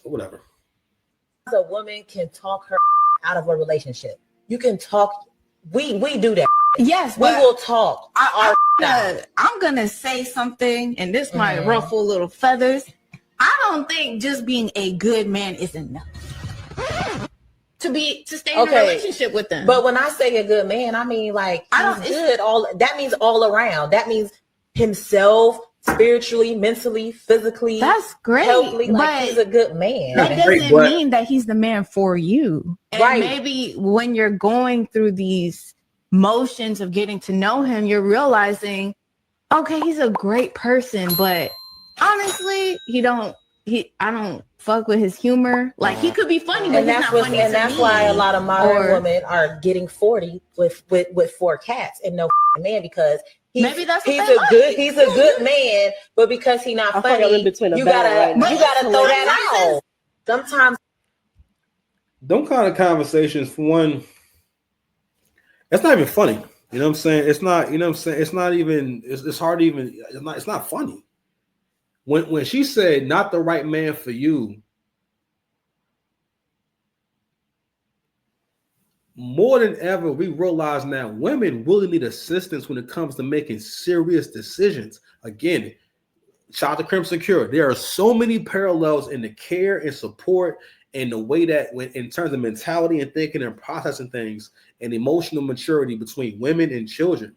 But whatever. A woman can talk her out of a relationship. You can talk. We do that. Yes, we will talk. I'm gonna say something, and this might ruffle little feathers. I don't think just being a good man is enough to stay in a relationship with them. But when I say a good man, I mean like he's good. That means all around. That means himself, spiritually, mentally, physically. That's great. Healthily, like he's a good man. That doesn't mean that he's the man for you. And right. Maybe when you're going through these motions of getting to know him, you're realizing, okay, he's a great person, but honestly, I don't fuck with his humor. Like he could be funny, but he's not funny. And that's why a lot of modern women are getting 40 with 4 cats and no man, because he's a good man, but because he's not funny, you gotta throw that out. Sometimes them kind of conversations, for one, it's not even funny. You know what I'm saying? It's not, you know what I'm saying? It's not even, it's hard to even, it's not funny. When she said not the right man for you, more than ever, we realize now women really need assistance when it comes to making serious decisions. Again, shout out to Crimson Cure. There are so many parallels in the care and support and the way that in terms of mentality and thinking and processing things and emotional maturity between women and children.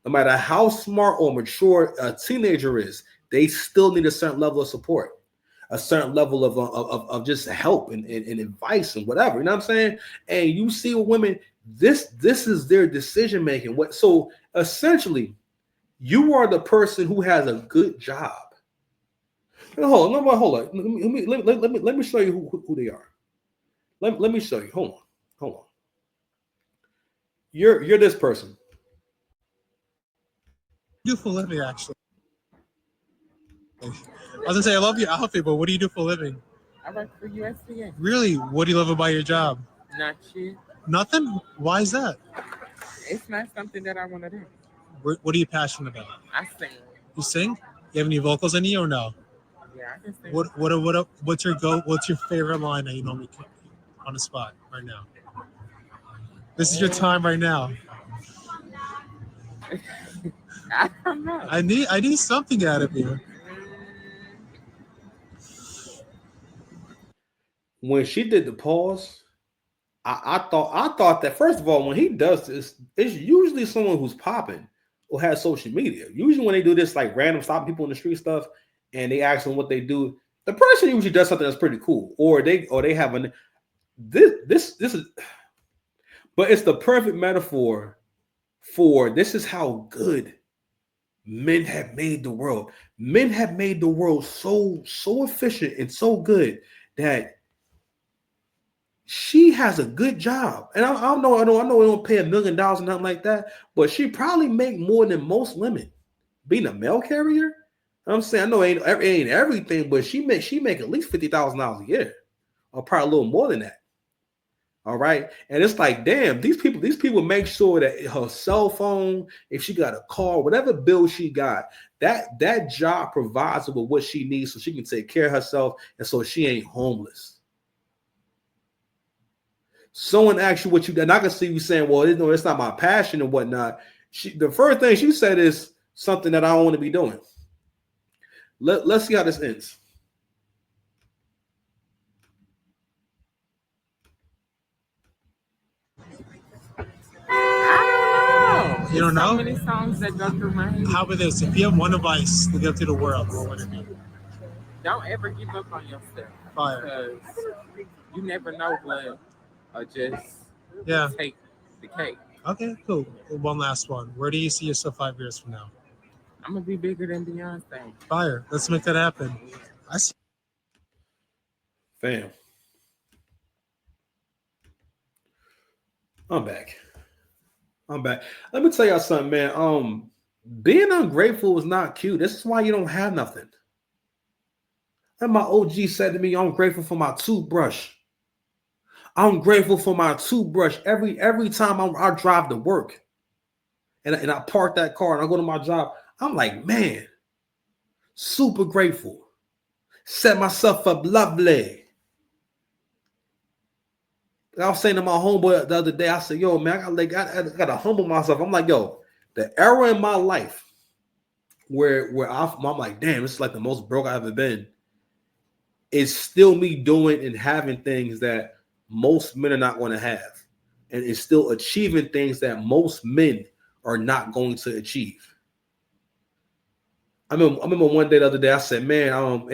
No matter how smart or mature a teenager is, they still need a certain level of support, a certain level of just help and advice and whatever. You know what I'm saying? And you see with women, this is their decision making. So essentially, you are the person who has a good job. Hold on. Let me show you who they are. Let me show you. Hold on. You're this person. Do for a living, actually. I was gonna say I love your outfit, but what do you do for a living? I work for USDA. Really? What do you love about your job? Not shit. Nothing? Why is that? It's not something that I want to do. What are you passionate about? I sing. You sing? You have any vocals in you or no? Yeah, I can sing. What's your favorite line that you normally keep on the spot right now? This is your time right now. I don't know. I need something out of you. When she did the pause, I thought that, first of all, when he does this, it's usually someone who's popping or has social media. Usually when they do this like random stopping people in the street stuff and they ask them what they do, the person usually does something that's pretty cool, or they have this is, but it's the perfect metaphor for this is how good men have made the world. Men have made the world so efficient and so good that she has a good job. And I know we don't pay $1 million and nothing like that, but she probably make more than most women being a mail carrier. I'm saying, I know it ain't everything, but she make at least $50,000 a year, or probably a little more than that. All right. And it's like, damn, these people make sure that her cell phone, if she got a car, whatever bill she got, that job provides her with what she needs so she can take care of herself and so she ain't homeless. Someone asks you what you, and I can see you saying, well, it's not my passion and whatnot. The first thing she said is something that I don't want to be doing. Let's see how this ends. I don't know. You don't know? So many songs that go through my head. How about this? If you have one advice to give to the world, what would it be? Don't ever give up on yourself. Fire. Because you never know what or just take the cake. Okay, cool. One last one. Where do you see yourself 5 years from now? I'm gonna be bigger than Beyonce. Fire. Let's make that happen. I see. Fam. I'm back. Let me tell y'all something, man. Being ungrateful is not cute. This is why you don't have nothing. And my OG said to me, I'm grateful for my toothbrush. I'm grateful for my toothbrush every time I drive to work. And I park that car and I go to my job. I'm like, man, super grateful. Set myself up lovely. I was saying to my homeboy the other day, I said, yo, man, I gotta humble myself. I'm like, yo, the era in my life where I'm like, damn, this is like the most broke I've ever been. It's still me doing and having things that most men are not going to have. And it's still achieving things that most men are not going to achieve. I remember one day the other day, I said, man,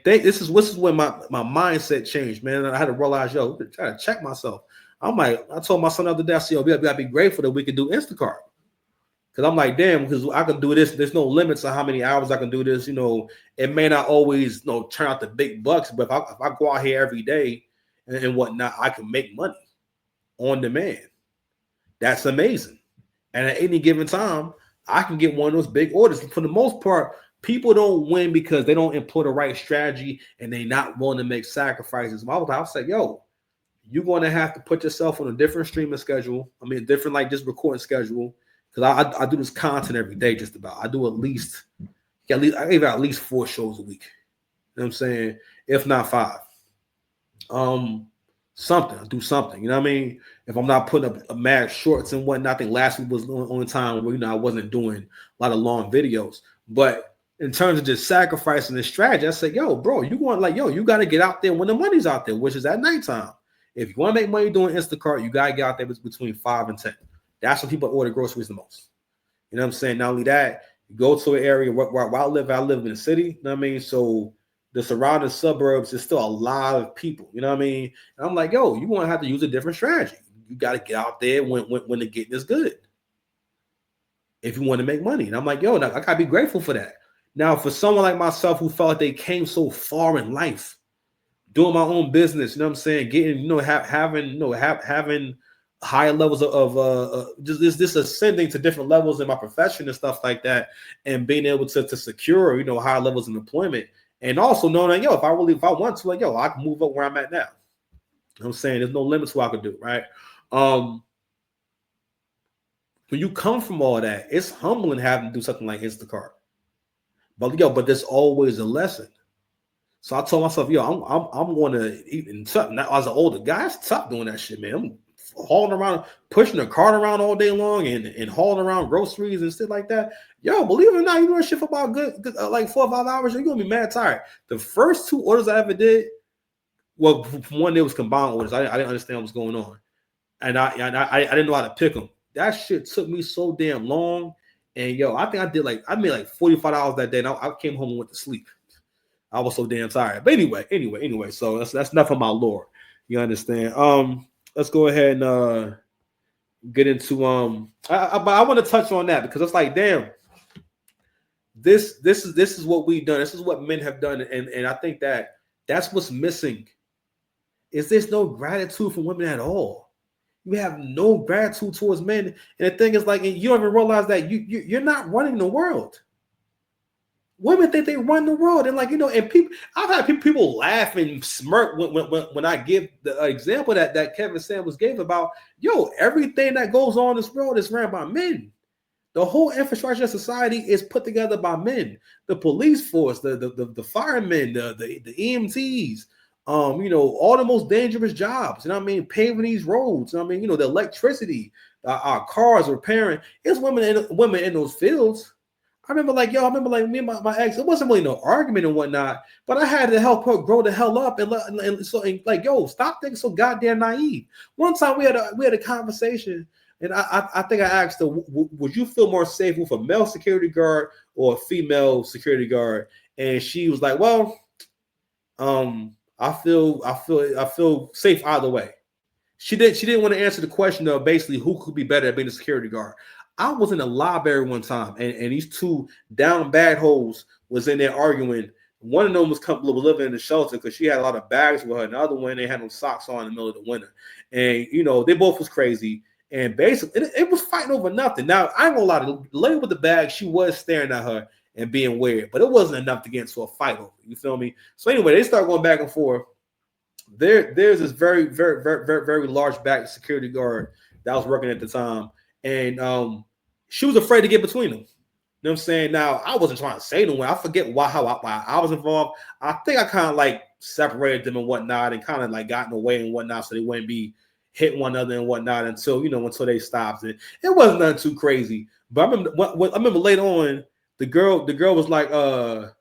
this is when my mindset changed, man. I had to realize, yo, try to check myself. I'm like, I told my son the other day, I said, yo, we gotta be grateful that we can do Instacart. Because I'm like, damn, because I can do this. There's no limits on how many hours I can do this. You know, it may not always, turn out the big bucks, but if I go out here every day and whatnot, I can make money on demand. That's amazing. And at any given time, I can get one of those big orders. For the most part, people don't win because they don't employ the right strategy and they're not willing to make sacrifices. I was like, yo, you're going to have to put yourself on a different streaming schedule. I mean, different like just recording schedule. Because I do this content every day, just about. I do at least 4 shows a week. You know what I'm saying? If not 5. Something. I do something. You know what I mean? If I'm not putting up mad shorts and whatnot, I think last week was the only time where I wasn't doing a lot of long videos. But in terms of just sacrificing the strategy, I say, yo, bro, you got to get out there when the money's out there, which is at nighttime. If you want to make money doing Instacart, you got to get out there between 5 and 10. That's when people order groceries the most. You know what I'm saying? Not only that, you go to an area where I live in the city. You know what I mean? So the surrounding suburbs is still a lot of people. You know what I mean? And I'm like, yo, you're going to have to use a different strategy. You got to get out there when the getting is good. If you want to make money. And I'm like, yo, I got to be grateful for that. Now, for someone like myself who felt like they came so far in life, doing my own business, you know what I'm saying? Getting, having higher levels of just this ascending to different levels in my profession and stuff like that, and being able to secure higher levels of employment, and also knowing that if I want to, like, I can move up where I'm at now. You know what I'm saying? There's no limits to what I can do, right? When you come from all that, it's humbling having to do something like Instacart. But there's always a lesson. So I told myself, I'm going to eat in something. Now, as an older guy, it's tough doing that shit, man. I'm hauling around, pushing a cart around all day long and hauling around groceries and shit like that. Yo, believe it or not, you doing shit for about good like 4 or 5 hours, you're gonna be mad tired. The first 2 orders I ever did, well, one day was combined orders. I didn't understand what was going on, and I didn't know how to pick them. That shit took me so damn long, and I think I made like $45 that day, and I came home and went to sleep. I was so damn tired. But anyway. So that's enough of my lore. You understand? Let's go ahead and get into I want to touch on that because it's like, damn, this is what we've done. This is what men have done, and I think that's what's missing. Is there's no gratitude for women at all? You have no gratitude towards men, and the thing is, like, you don't even realize that you're not running the world. Women think they run the world, and and people. I've had people laugh and smirk when I give the example that Kevin Samuels gave about everything that goes on in this world is ran by men. The whole infrastructure of society is put together by men. The police force, the firemen, the EMTs, all the most dangerous jobs. You know what I mean? Paving these roads. You know what I mean? The electricity, our cars repairing. It's women in those fields. I remember me and my ex, it wasn't really no argument and whatnot, but I had to help her grow the hell up and stop thinking so goddamn naive. One time we had a conversation, and I think I asked her, would you feel more safe with a male security guard or a female security guard? And she was like, well, I feel safe either way. She didn't want to answer the question of basically who could be better at being a security guard. I was in a library one time, and these 2 down bad hoes was in there arguing. One of them was living in the shelter because she had a lot of bags with her. And the other one, they had no socks on in the middle of the winter. And, they both was crazy. And basically, it was fighting over nothing. Now, I ain't gonna lie, the lady with the bag, she was staring at her and being weird. But it wasn't enough to get into a fight over. You feel me? So anyway, they start going back and forth. There's this very, very, very, very, very large back security guard that was working at the time. And she was afraid to get between them. You know what I'm saying? Now, I wasn't trying to say no one. I forget why I was involved. I think I kind of like separated them and whatnot and kind of like got in the way and whatnot so they wouldn't be hitting one another and whatnot until they stopped it. It wasn't nothing too crazy. But I remember later on, the girl was like, what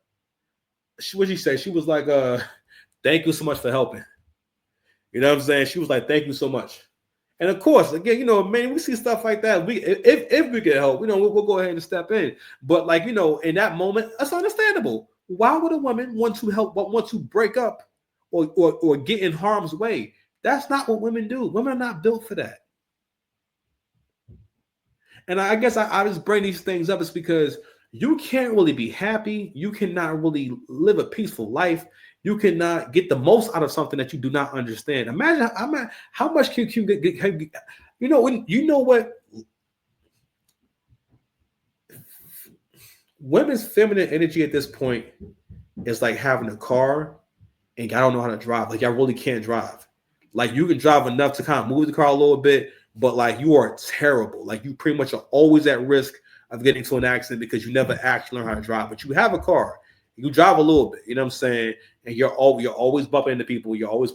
she say? She was like, thank you so much for helping. You know what I'm saying? She was like, thank you so much. And of course, again, man, we see stuff like that. If we get help, we'll go ahead and step in. But like, in that moment, that's understandable. Why would a woman want to help, want to break up or get in harm's way? That's not what women do. Women are not built for that. And I guess I just bring these things up is because you can't really be happy. You cannot really live a peaceful life. You cannot get the most out of something that you do not understand. Imagine how much can you get, what? Women's feminine energy at this point is like having a car and I don't know how to drive. Like, I really can't drive. Like, you can drive enough to kind of move the car a little bit, but like, you are terrible. Like, you pretty much are always at risk of getting into an accident because you never actually learn how to drive. But you have a car. You drive a little bit, you know what I'm saying? And you're always bumping into people. You're always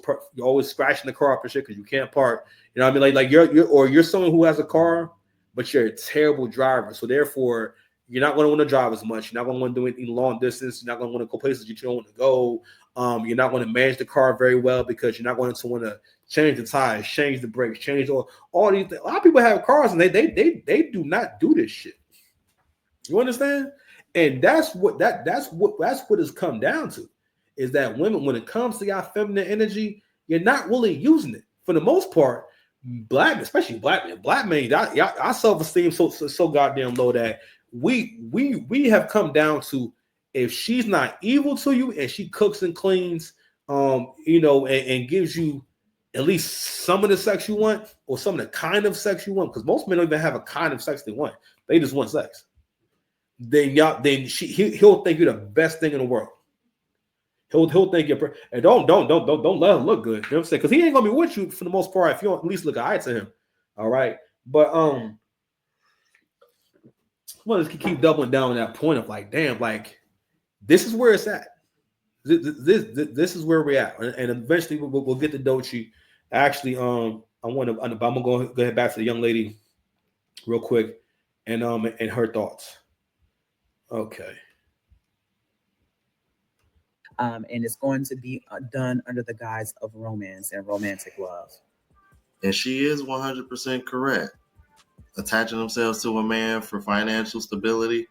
scratching the car up and shit because you can't park. You know what I mean? Like you're someone who has a car, but you're a terrible driver. So therefore, you're not going to want to drive as much. You're not going to want to do any long distance. You're not going to want to go places you don't want to go. You're not going to manage the car very well because you're not going to want to change the tires, change the brakes, change all these things. A lot of people have cars and they do not do this shit. You understand? And that's what it's come down to, is that women, when it comes to your feminine energy, you're not really using it for the most part. Especially black men, our self-esteem so goddamn low that we have come down to, if she's not evil to you and she cooks and cleans, and gives you at least some of the sex you want or some of the kind of sex you want, because most men don't even have a kind of sex they want. They just want sex. Then he'll think you're the best thing in the world. He'll think you're and don't let him look good. You know what I'm saying? Because he ain't gonna be with you for the most part if you don't at least look eye to him. All right. But well, just keep doubling down on that point of like, damn, like this is where it's at. This is where we're at, and eventually we'll get to Doechii. Actually, I'm gonna go ahead back to the young lady real quick, and her thoughts. Okay. And it's going to be done under the guise of romance and romantic love. And she is 100% correct. Attaching themselves to a man for financial stability.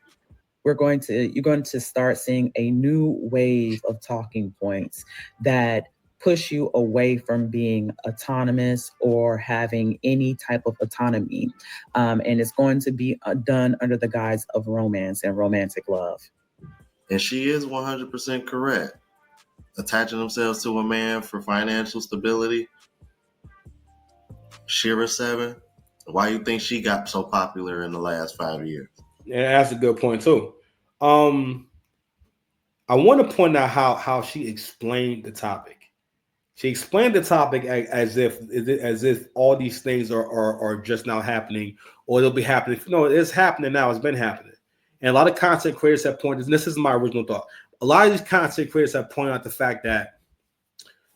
You're going to start seeing a new wave of talking points that push you away from being autonomous or having any type of autonomy. And it's going to be done under the guise of romance and romantic love. And she is 100% correct. Attaching themselves to a man for financial stability. Shira 7. Why you think she got so popular in the last 5 years? Yeah, that's a good point too. I want to point out how she explained the topic. She explained the topic as if all these things are just now happening, or they'll be happening. No, it's happening now. It's been happening. And a lot of content creators have pointed, and this is my original thought, a lot of these content creators have pointed out the fact that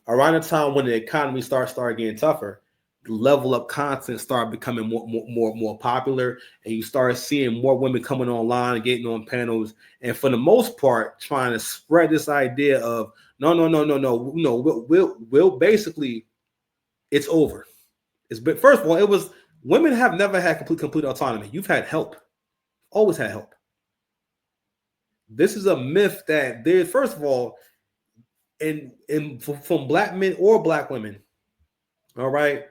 around the time when the economy started getting tougher, the level up content started becoming more popular, and you start seeing more women coming online and getting on panels, and for the most part, trying to spread this idea of no, we'll basically, it's over. But first of all, women have never had complete autonomy. You've had help, always had help. This is a myth that there's, first of all, from black men or black women, all right.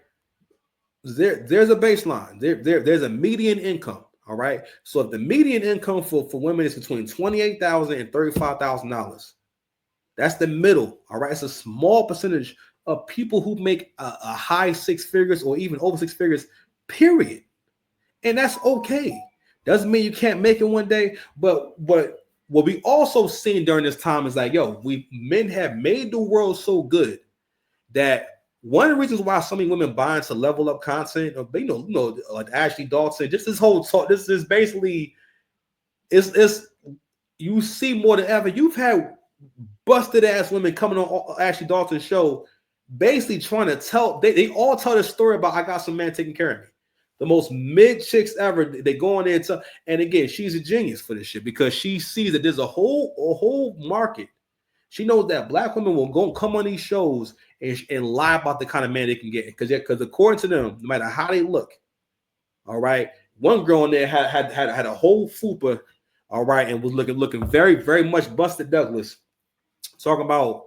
There's a baseline. There's a median income. All right. So if the median income for women is between $28,000 and $35,000, that's the middle. All right. It's a small percentage of people who make a high six figures or even over six figures, period. And that's okay. Doesn't mean you can't make it one day. But what we also seen during this time is like, men have made the world so good that one of the reasons why so many women buy into level up content, like Ashley Dalton, just this whole talk, this is basically it's you see more than ever. You've had busted ass women coming on Ashley Dalton's show, basically trying to tell. They all tell this story about I got some man taking care of me. The most mid chicks ever. They go on there and tell. And again, she's a genius for this shit because she sees that there's a whole market. She knows that black women will go come on these shows and lie about the kind of man they can get because according to them, no matter how they look, all right. One girl in there had a whole fupa, all right, and was looking very very much busted Douglas, talking about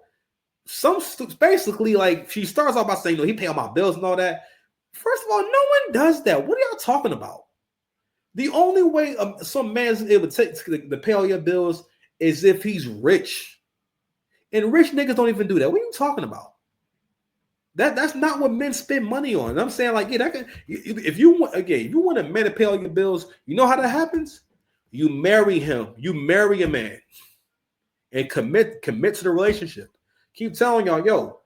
some basically like she starts off by saying, he pay all my bills and all that. First of all, no one does that. What are y'all talking about? The only way some man's able to pay all your bills is if he's rich. And rich niggas don't even do that. What are you talking about? That's not what men spend money on. And I'm saying, like, yeah, if you want a man to pay all your bills, you know how that happens? You marry him. You marry a man and commit to the relationship. Keep telling y'all, yo,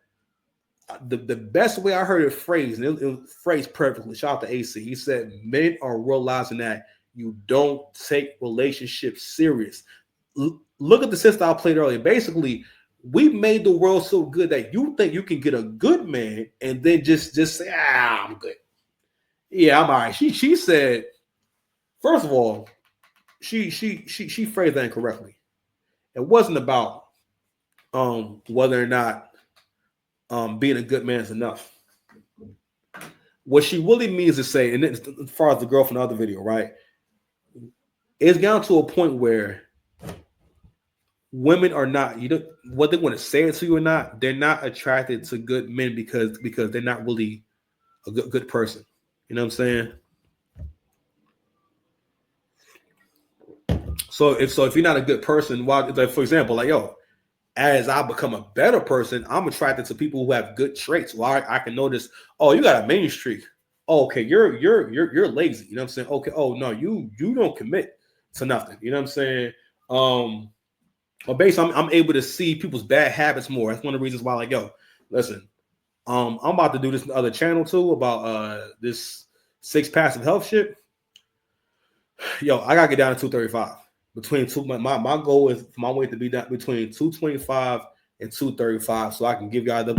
the best way I heard it phrased, and it was phrased perfectly. Shout out to AC. He said, men are realizing that you don't take relationships serious. Look at the sister I played earlier. Basically, we made the world so good that you think you can get a good man and then just say, I'm good. Yeah, I'm all right. She said, first of all, she phrased that incorrectly. It wasn't about whether or not being a good man is enough. What she really means to say, and as far as the girl from the other video, right? It's gotten to a point where women are not, what they want to say it to you or not, they're not attracted to good men because they're not really a good person. You know what I'm saying? So if you're not a good person, why? Like, for example, like, yo, as I become a better person, I'm attracted to people who have good traits. Well, I can notice, oh, you got a mean streak. Oh, okay, you're lazy. You know what I'm saying? Okay, oh no, you don't commit to nothing. You know what I'm saying? But basically, I'm able to see people's bad habits more. That's one of the reasons why, like, yo, listen, I'm about to do this other channel too about this 6 passive health shit. Yo, I gotta get down to 235. Between two, my goal is for my weight to be down between 225 and 235, so I can give y'all the